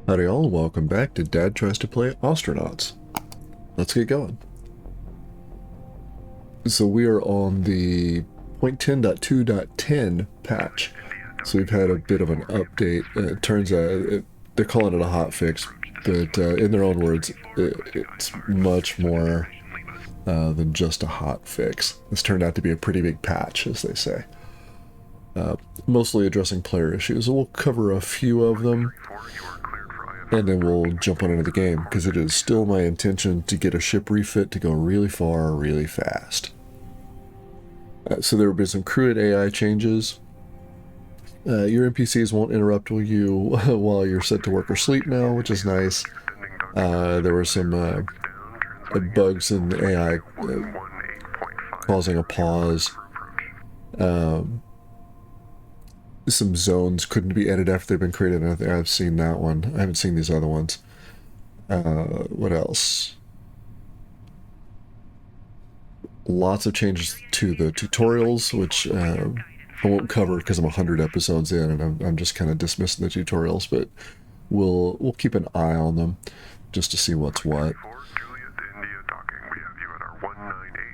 Howdy all, welcome back to Dad Tries to Play Ostranauts. Let's get going. So we are on the 0.10.2.10 patch. So we've had a bit of an update. It turns out they're calling it a hotfix, but in their own words, it's much more than just a hotfix. This turned out to be a pretty big patch, as they say. Mostly addressing player issues. We'll cover a few of them, and then we'll jump on into the game, because it is still my intention to get a ship refit to go really far, really fast. So there will be some crewed AI changes. Your NPCs won't interrupt you while you're set to work or sleep now, which is nice. There were some bugs in the AI causing a pause. Some zones couldn't be edited after they've been created. I've seen that one. I haven't seen these other ones. What else? Lots of changes to the tutorials, which I won't cover because I'm 100 episodes in, and I'm just kind of dismissing the tutorials, but we'll keep an eye on them just to see what's what.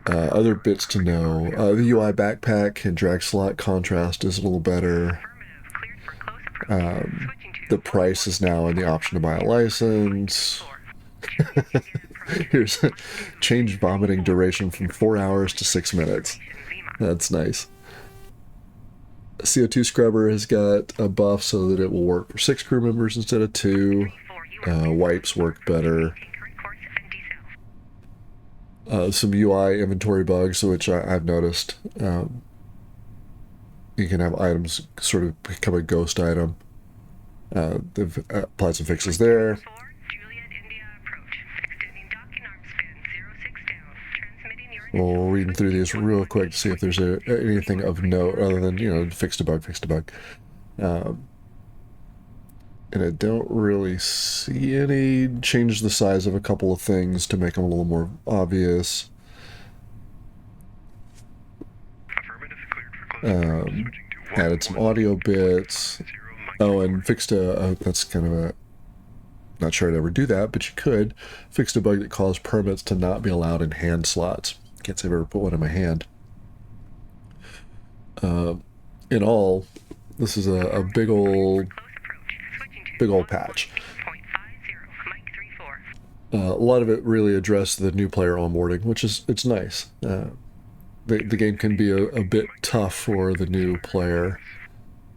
Other bits to know. The UI backpack and drag slot contrast is a little better. The price is now in the option to buy a license. Here's change vomiting duration from 4 hours to 6 minutes. That's nice. CO2 scrubber has got a buff so that it will work for 6 crew members instead of 2. Wipes work better. Some UI inventory bugs, which I've noticed. You can have items sort of become a ghost item. They've applied some fixes there. We'll read through these real quick to see if there's anything of note other than, fixed a bug. And I don't really see any. Change the size of a couple of things to make them a little more obvious. Added some audio bits. Oh, and fixed that's kind of a, not sure I'd ever do that, but you could. Fixed a bug that caused permits to not be allowed in hand slots. Can't say I've ever put one in my hand. In all, this is a big old patch. A lot of it really addressed the new player onboarding, which it's nice. The game can be a bit tough for the new player,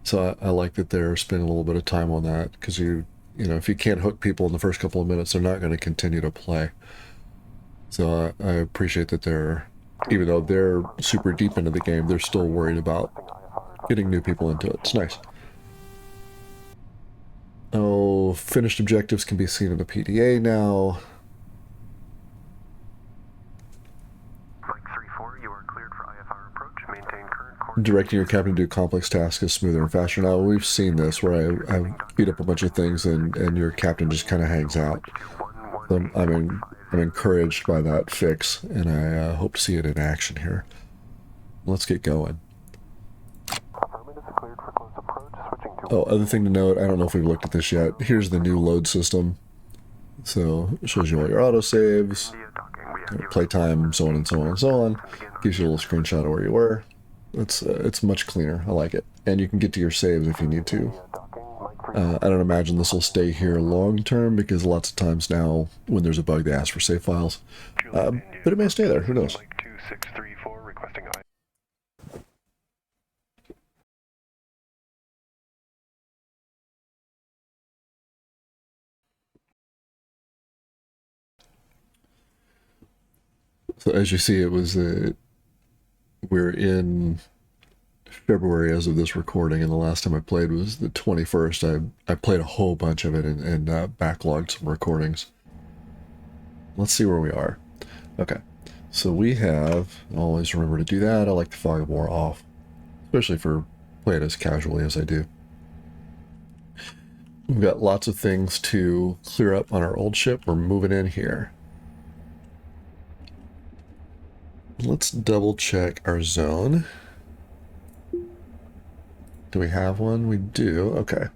so I like that they're spending a little bit of time on that, because if you can't hook people in the first couple of minutes, they're not going to continue to play. So I appreciate that even though they're super deep into the game, they're still worried about getting new people into it. It's nice. Oh, finished objectives can be seen in the PDA now. Directing your captain to do complex tasks is smoother and faster. Now, we've seen this where I beat up a bunch of things and your captain just kind of hangs out. So I'm encouraged by that fix, and I hope to see it in action here. Let's get going. Oh, other thing to note, I don't know if we've looked at this yet. Here's the new load system. So it shows you all your autosaves, playtime, so on and so on and so on. Gives you a little screenshot of where you were. It's much cleaner. I like it. And you can get to your saves if you need to. I don't imagine this will stay here long term, because lots of times now when there's a bug they ask for save files. But it may stay there, who knows. So as you see, it was we're in February as of this recording, and the last time I played was the 21st. I played a whole bunch of it and backlogged some recordings. Let's see where we are. Okay, so we have, always remember to do that. I like the fog of war off, especially for playing as casually as I do. We've got lots of things to clear up on our old ship. We're moving in here. Let's double check our zone. Do we have one? We do. Okay.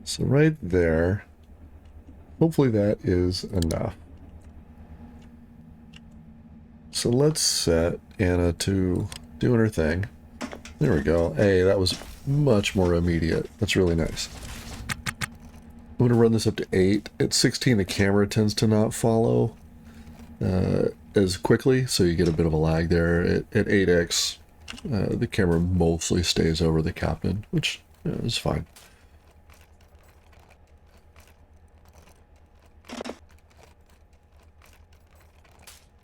So right there, hopefully that is enough. So let's set Anna to doing her thing. There we go. Hey, that was much more immediate. That's really nice. I'm going to run this up to 8. At 16, the camera tends to not follow as quickly, so you get a bit of a lag there. At 8x, the camera mostly stays over the captain, which is fine.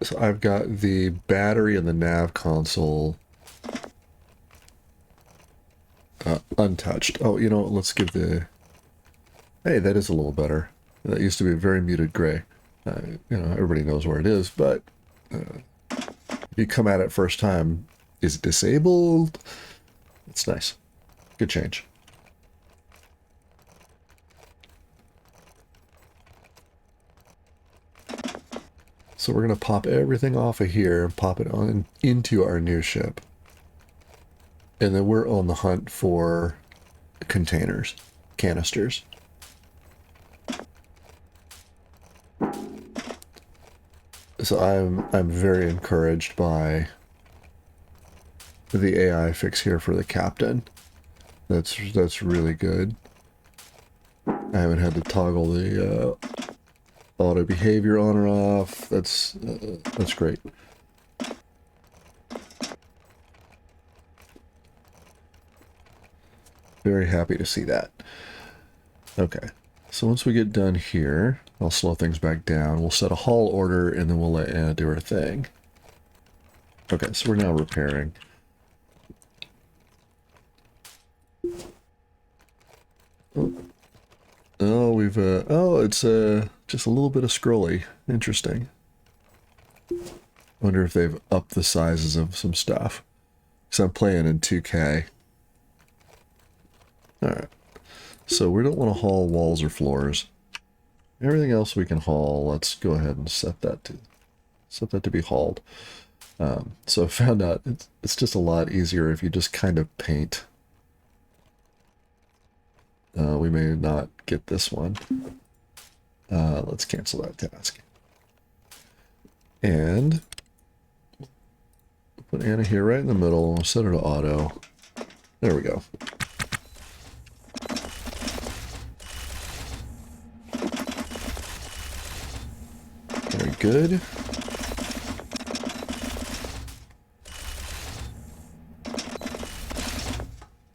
So I've got the battery and the nav console untouched. Oh, you know, let's give the... Hey, that is a little better. That used to be a very muted gray. You know, everybody knows where it is, but if you come at it first time, is it disabled? It's nice. Good change. So we're going to pop everything off of here and pop it on into our new ship. And then we're on the hunt for containers, canisters. So I'm very encouraged by the AI fix here for the captain. That's really good. I haven't had to toggle the auto behavior on or off. That's great. Very happy to see that. Okay, so once we get done here, I'll slow things back down. We'll set a haul order, and then we'll let Anna do her thing. Okay, so we're now repairing. Oh, we've, oh, it's just a little bit of scrolly. Interesting. Wonder if they've upped the sizes of some stuff. Because I'm playing in 2K. Alright. So we don't want to haul walls or floors. Everything else we can haul, let's go ahead and set that to be hauled. So I found out it's just a lot easier if you just kind of paint. We may not get this one. Let's cancel that task. And put Anna here right in the middle. We'll set her to auto. There we go. Very good.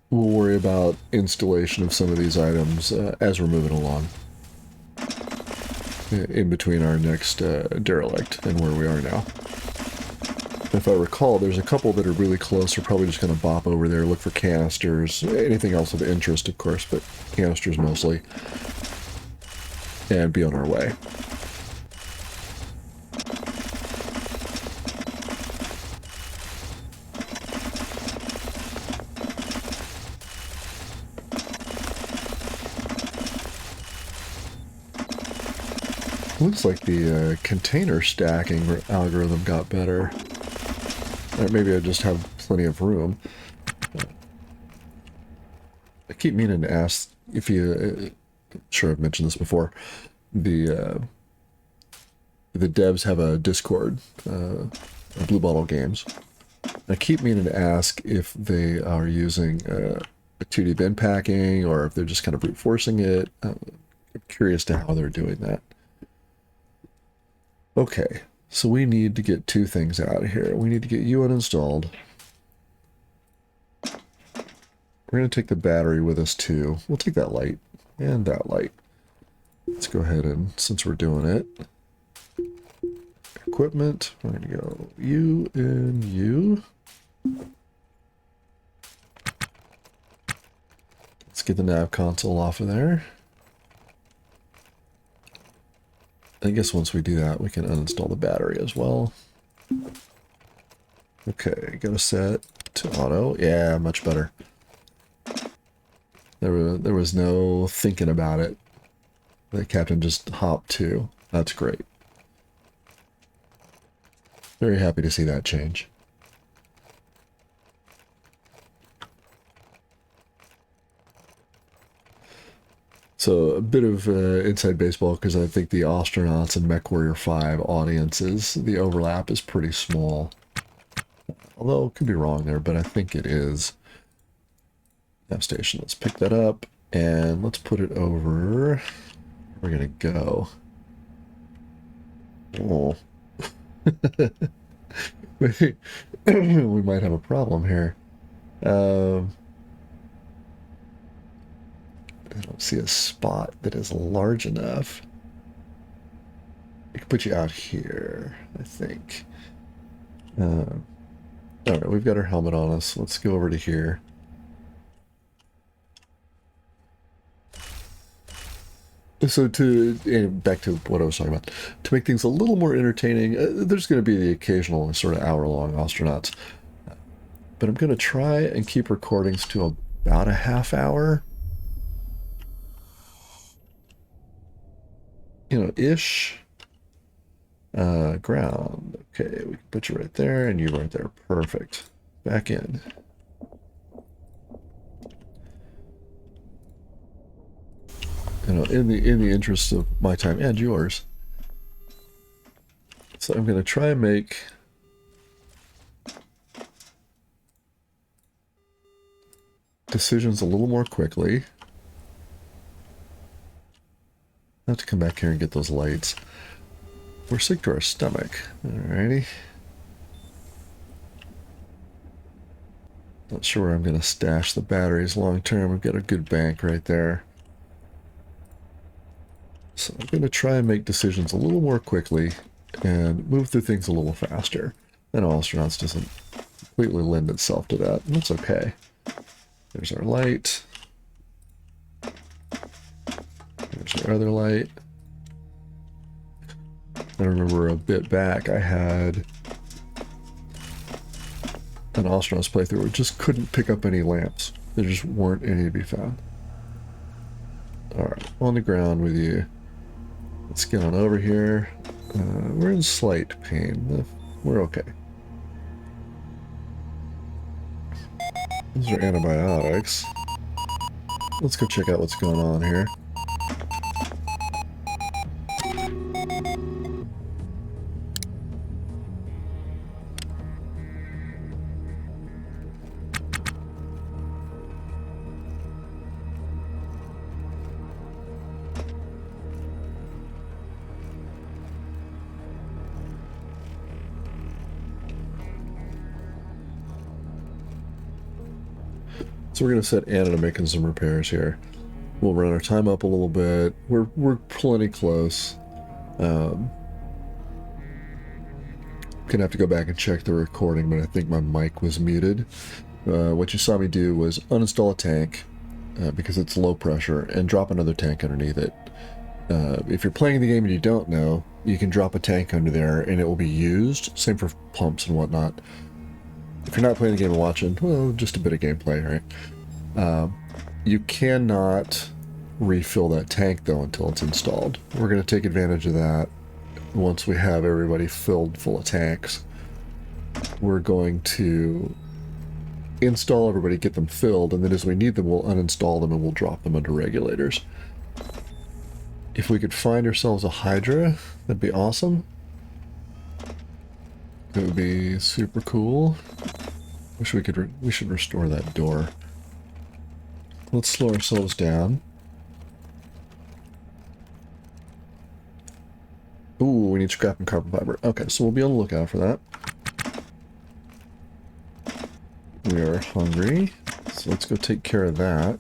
We'll worry about installation of some of these items as we're moving along. In between our next derelict and where we are now. If I recall, there's a couple that are really close. We're probably just going to bop over there, look for canisters, anything else of interest, of course, but canisters mostly, and be on our way. Looks like the container stacking algorithm got better. Or maybe I just have plenty of room. I keep meaning to ask if you... sure, I've mentioned this before. The devs have a Discord, Blue Bottle Games. I keep meaning to ask if they are using a 2D bin packing or if they're just kind of brute forcing it. I'm curious to how they're doing that. Okay, so we need to get two things out of here. We need to get you uninstalled. We're going to take the battery with us too. We'll take that light and that light. Let's go ahead and, since we're doing it, equipment, we're going to go you and you. Let's get the nav console off of there. I guess once we do that, we can uninstall the battery as well. Okay, go set to auto. Yeah, much better. There was no thinking about it. The captain just hopped to. That's great. Very happy to see that change. So a bit of inside baseball, because I think the Ostranauts and MechWarrior 5 audiences, the overlap is pretty small. Although, could be wrong there, but I think it is. Nav station, let's pick that up, and let's put it over. We're gonna go. Oh. We might have a problem here. I don't see a spot that is large enough. We can put you out here, I think. All right, we've got our helmet on us. Let's go over to here. So back to what I was talking about, to make things a little more entertaining, there's going to be the occasional sort of hour-long Ostranauts. But I'm going to try and keep recordings to about a half hour. You know, ish. Ground. Okay, we can put you right there and you right there. Perfect. Back in. You know, in the interest of my time and yours. So I'm going to try and make decisions a little more quickly. I have to come back here and get those lights. We're sick to our stomach. Alrighty. Not sure where I'm going to stash the batteries long term. We've got a good bank right there. So I'm going to try and make decisions a little more quickly and move through things a little faster. I know Ostranauts doesn't completely lend itself to that, and that's okay. There's our light. There's our other light. I remember a bit back I had an Ostranauts playthrough where it just couldn't pick up any lamps. There just weren't any to be found. Alright, on the ground with you. Let's get on over here. We're in slight pain. We're okay. Those are antibiotics. Let's go check out what's going on here. So we're going to set Anna to making some repairs here. We'll run our time up a little bit. We're plenty close. Gonna have to go back and check the recording, but I think my mic was muted. What you saw me do was uninstall a tank because it's low pressure and drop another tank underneath it. If you're playing the game and you don't know, you can drop a tank under there and it will be used. Same for pumps and whatnot. If you're not playing the game and watching, well, just a bit of gameplay, right? You cannot refill that tank, though, until it's installed. We're going to take advantage of that once we have everybody filled full of tanks. We're going to install everybody, get them filled, and then as we need them, we'll uninstall them and we'll drop them under regulators. If we could find ourselves a Hydra, that'd be awesome. It would be super cool. Wish we could. We should restore that door. Let's slow ourselves down. Ooh, we need scrap and carbon fiber. Okay, so we'll be on the lookout for that. We are hungry, so let's go take care of that.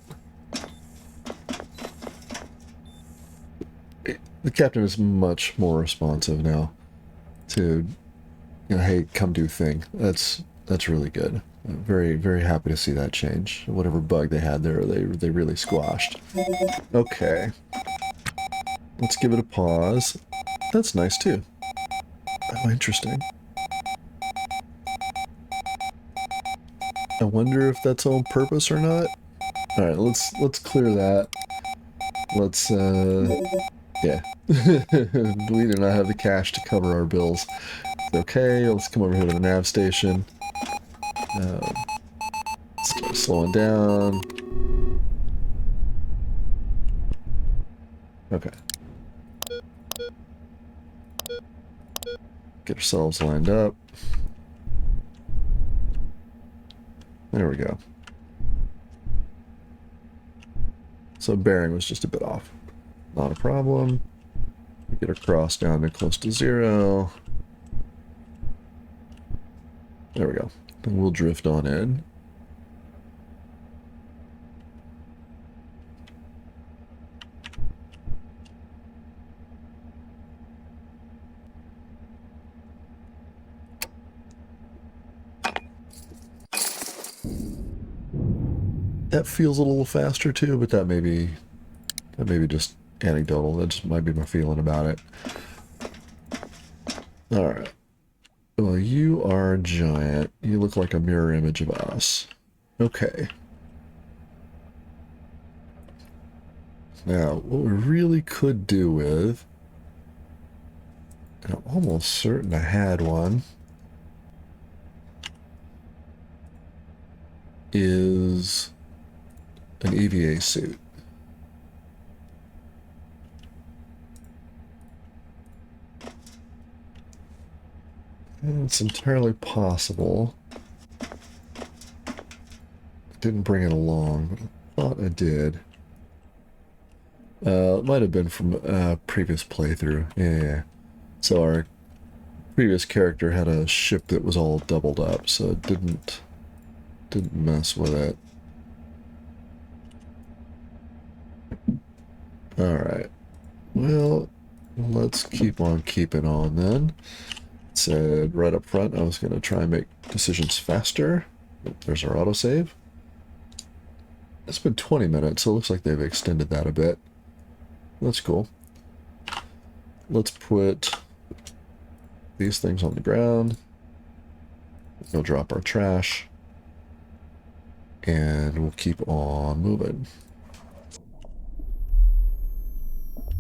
The captain is much more responsive now to, you know, hey, come do thing. That's really good. I'm very, very happy to see that change. Whatever bug they had there, they really squashed. Okay. Let's give it a pause. That's nice too. Oh, interesting. I wonder if that's on purpose or not. Alright, let's clear that. Let's yeah. We do not have the cash to cover our bills. Okay, let's come over here to the nav station. Start slowing down. Okay. Get ourselves lined up. There we go. So bearing was just a bit off. Not a problem. Get our cross down to close to 0. There we go. Then we'll drift on in. That feels a little faster too, but that may be just anecdotal. That just might be my feeling about it. Alright. Well, you are a giant. You look like a mirror image of us. Okay. Now, what we really could do with... And I'm almost certain I had one. Is an EVA suit. And it's entirely possible. I didn't bring it along, but I thought I did. It might have been from a previous playthrough. Yeah. So our previous character had a ship that was all doubled up, so it didn't mess with it. Alright. Well, let's keep on keeping on then. It said right up front I was going to try and make decisions faster. There's our autosave. It's been 20 minutes, so it looks like they've extended that a bit. That's cool. Let's put these things on the ground. We'll drop our trash. And we'll keep on moving.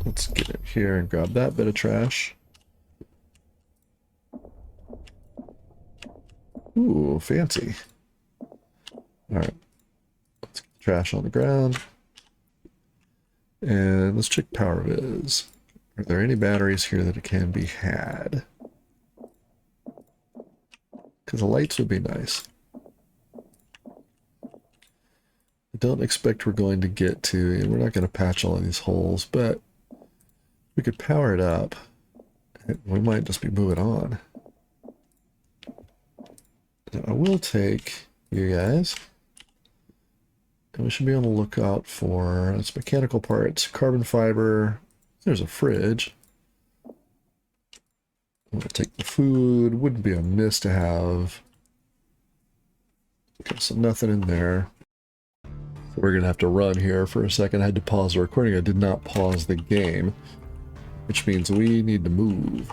Let's get in here and grab that bit of trash. Ooh, fancy. Alright. Let's get the trash on the ground. And let's check power viz. Are there any batteries here that can be had? Because the lights would be nice. I don't expect we're going to get to, we're not going to patch all of these holes, but we could power it up. We might just be moving on. Now, I will take you guys. And we should be on the lookout for it's mechanical parts, carbon fiber. There's a fridge. I'm going to take the food. Wouldn't be amiss to have. Okay, so nothing in there. We're going to have to run here for a second. I had to pause the recording. I did not pause the game, which means we need to move.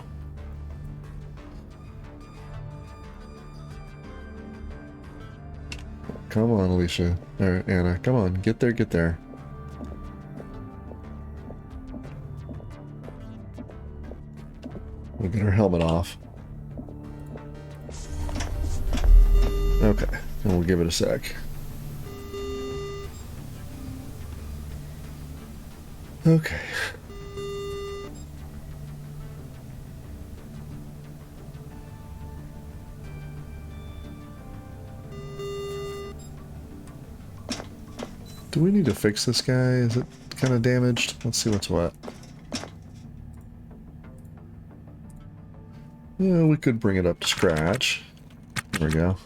Come on, Alicia. Or Anna, come on. Get there, get there. We'll get her helmet off. Okay, and we'll give it a sec. Okay. Do we need to fix this guy? Is it kind of damaged? Let's see what's what. Yeah, we could bring it up to scratch. There we go.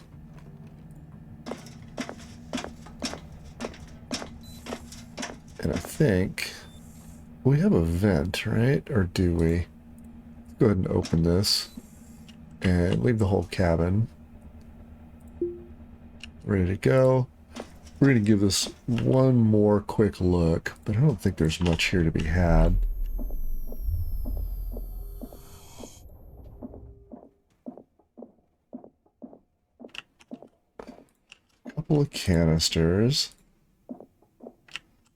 And I think we have a vent, right? Or do we? Let's go ahead and open this and leave the whole cabin. Ready to go. We're going to give this one more quick look, but I don't think there's much here to be had. A couple of canisters.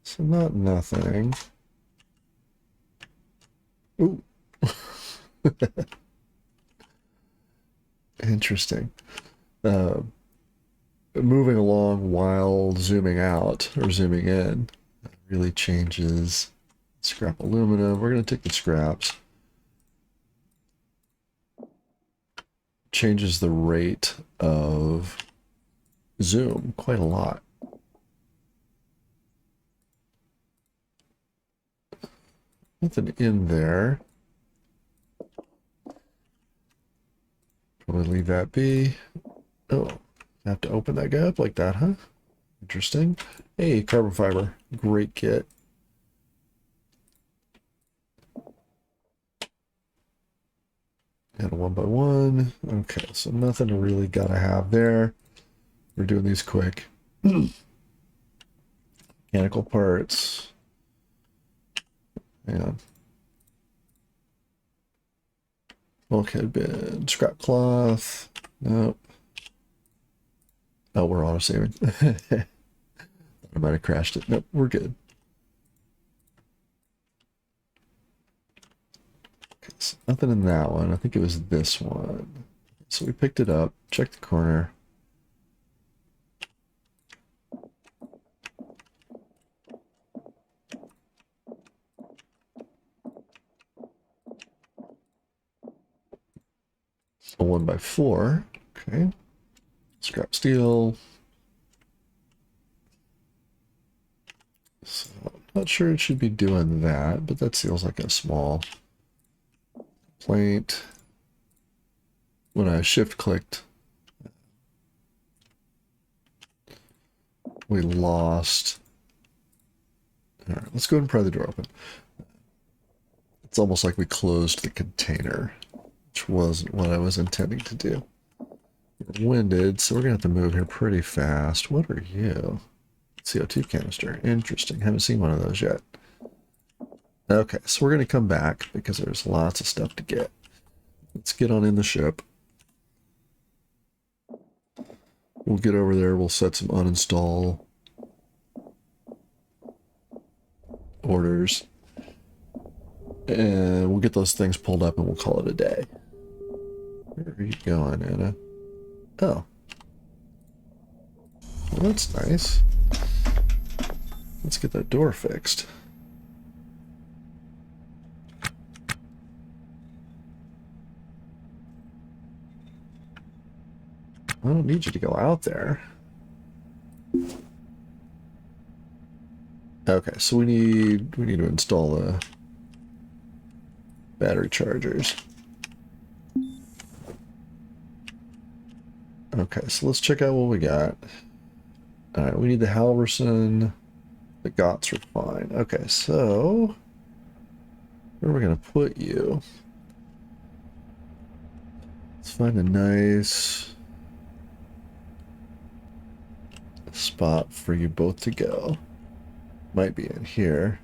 So not nothing. Ooh. Interesting. Moving along while zooming out or zooming in really changes Scrap aluminum. We're going to take the scraps. Changes the rate of zoom quite a lot. Nothing in there. Probably leave that be. Oh, I have to open that guy up like that, huh? Interesting. Hey, carbon fiber. Great kit. And a 1x1. Okay, so nothing really gotta have there. We're doing these quick. Mechanical parts. And bulkhead bin. Scrap cloth. Nope. Oh, we're auto saving. I might have crashed it. Nope, we're good. Okay, so nothing in that one. I think it was this one. So we picked it up, checked the corner. A 1x4. Okay. Scrap steel. So I'm not sure it should be doing that, but that feels like a small complaint. When I shift clicked, we lost. All right, let's go ahead and pry the door open. It's almost like we closed the container, which wasn't what I was intending to do. We're winded, so we're gonna have to move here pretty fast. What are you? CO2 canister. Interesting. Haven't seen one of those yet. Okay, so we're gonna come back because there's lots of stuff to get. Let's get on in the ship. We'll get over there. We'll set some uninstall orders. And we'll get those things pulled up and we'll call it a day. Where are you going, Anna? Oh. Well, that's nice. Let's get that door fixed. I don't need you to go out there. Okay, so we need to install the battery chargers. Okay, so let's check out what we got. All right, we need the Halverson. The GOTS are fine. Okay, so where are we gonna put you? Let's find a nice spot for you both to go. Might be in here.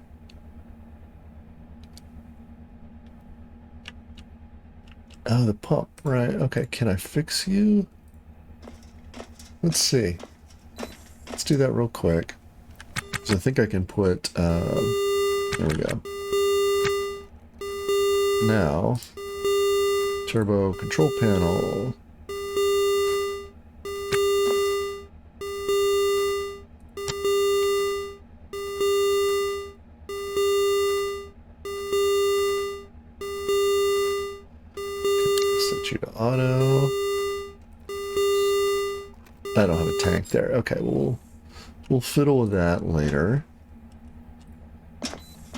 Oh, the pump, right. Okay, can I fix you? Let's see. Let's do that real quick. So I think I can put, there we go. Now, turbo control panel. Set you to auto. I don't have a tank there. Okay, we'll fiddle with that later.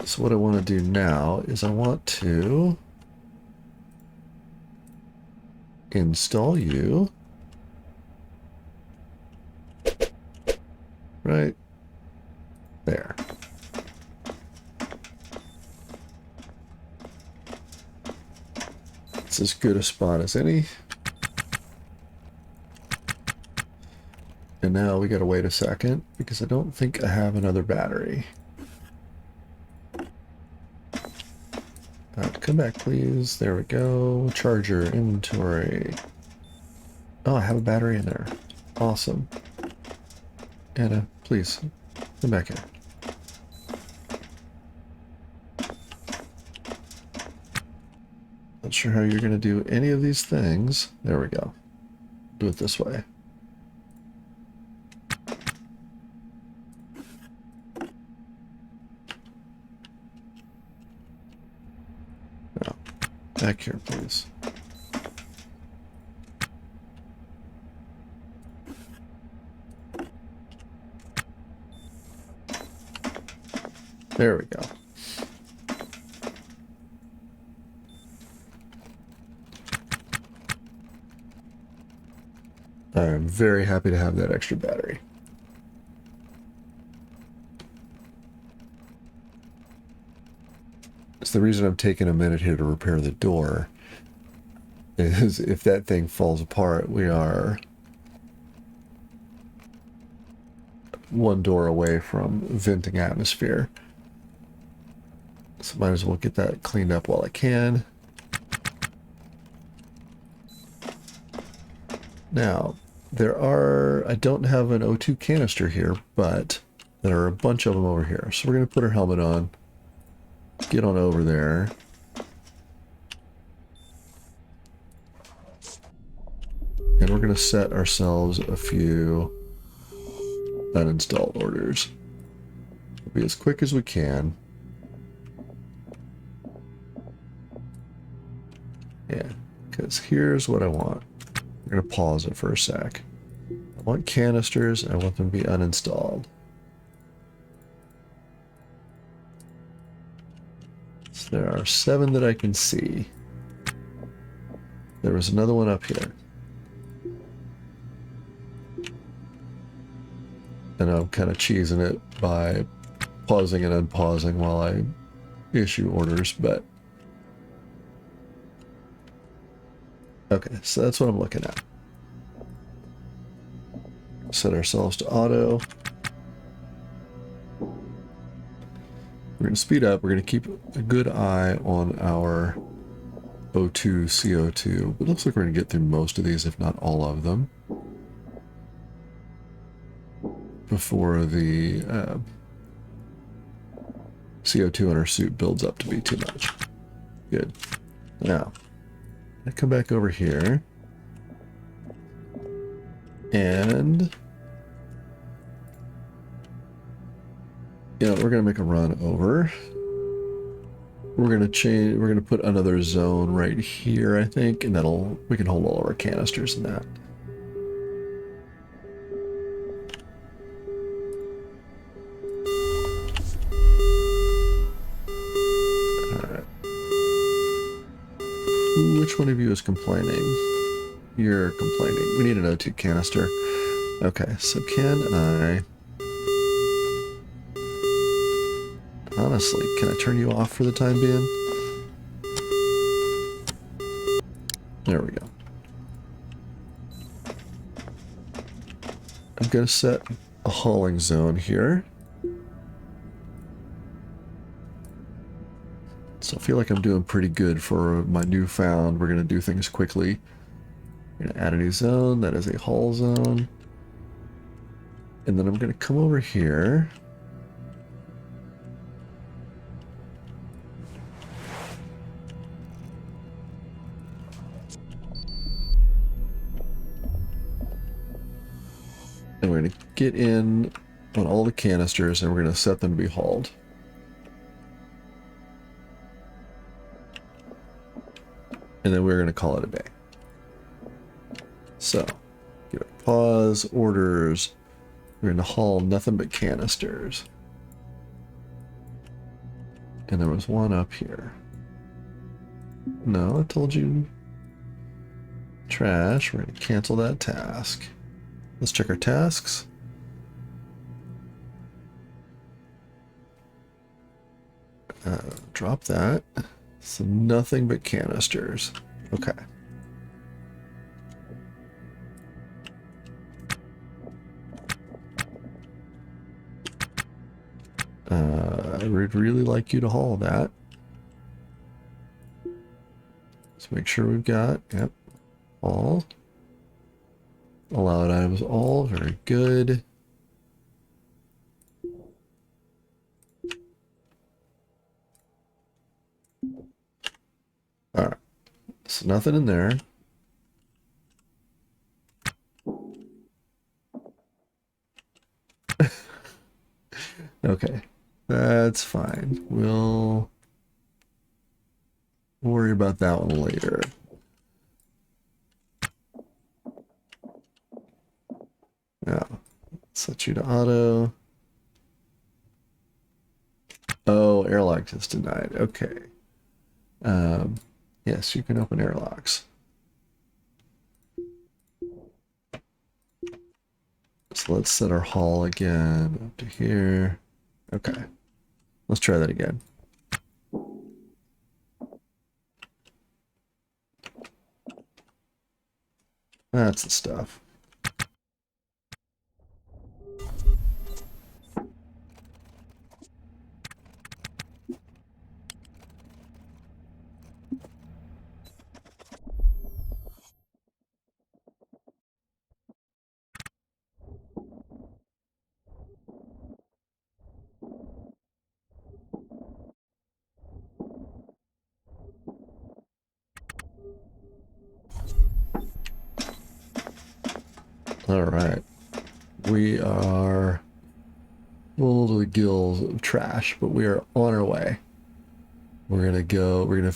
So what I want to do now is I want to install you right there. It's as good a spot as any. And now we gotta wait a second because I don't think I have another battery. Come back, please. There we go. Charger, inventory. Oh, I have a battery in there. Awesome. Anna, please, come back here. Not sure how you're gonna do any of these things. There we go. Do it this way. Back here, please. There we go. I'm very happy to have that extra battery. It's the reason I'm taking a minute here to repair the door. Is if that thing falls apart, we are one door away from venting atmosphere. So might as well get that cleaned up while I can. Now, I don't have an O2 canister here, but there are a bunch of them over here. So we're going to put our helmet on, get on over there. And we're going to set ourselves a few uninstall orders. We'll be as quick as we can. Yeah, because here's what I want. We're going to pause it for a sec. I want canisters. I want them to be uninstalled. So there are 7 that I can see. There was another one up here. And I'm kind of cheesing it by pausing and unpausing while I issue orders, but... Okay, so that's what I'm looking at. Set ourselves to auto. We're going to speed up. We're going to keep a good eye on our O2, CO2. It looks like we're going to get through most of these, if not all of them, before the CO2 in our suit builds up to be too much. Good. Now, I come back over here, and we're gonna make a run over. We're gonna put another zone right here, I think, and we can hold all of our canisters in that. Which one of you is complaining? You're complaining. We need an O2 canister. Okay, so honestly, can I turn you off for the time being? There we go. I'm going to set a hauling zone here. So I feel like I'm doing pretty good for my newfound. We're going to do things quickly. We're going to add a new zone. That is a haul zone. And then I'm going to come over here. And we're going to get in on all the canisters, and we're going to set them to be hauled. And then we're going to call it a day. So, give it a pause, orders. We're going to haul nothing but canisters. And there was one up here. No, I told you. Trash. We're going to cancel that task. Let's check our tasks. Drop that. So nothing but canisters. Okay. I would really like you to haul that. Let's make sure we've got, yep, all. Allowed items all, very good. Alright, so nothing in there. Okay, that's fine. We'll worry about that one later. Now, set you to auto. Oh, airlock is denied. Okay. Yes, you can open airlocks. So let's set our haul again up to here. Okay. Let's try that again. That's the stuff. All right. We are full to the gills of trash, but we are on our way. We're gonna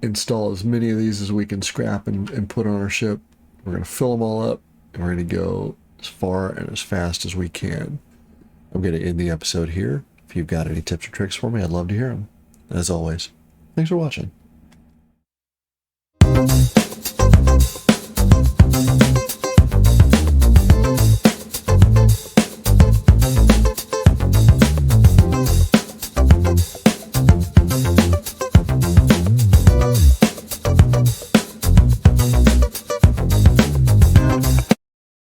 install as many of these as we can scrap and put on our ship. We're gonna fill them all up, and we're gonna go as far and as fast as we can. I'm gonna end the episode here. If you've got any tips or tricks for me, I'd love to hear them. As always, thanks for watching.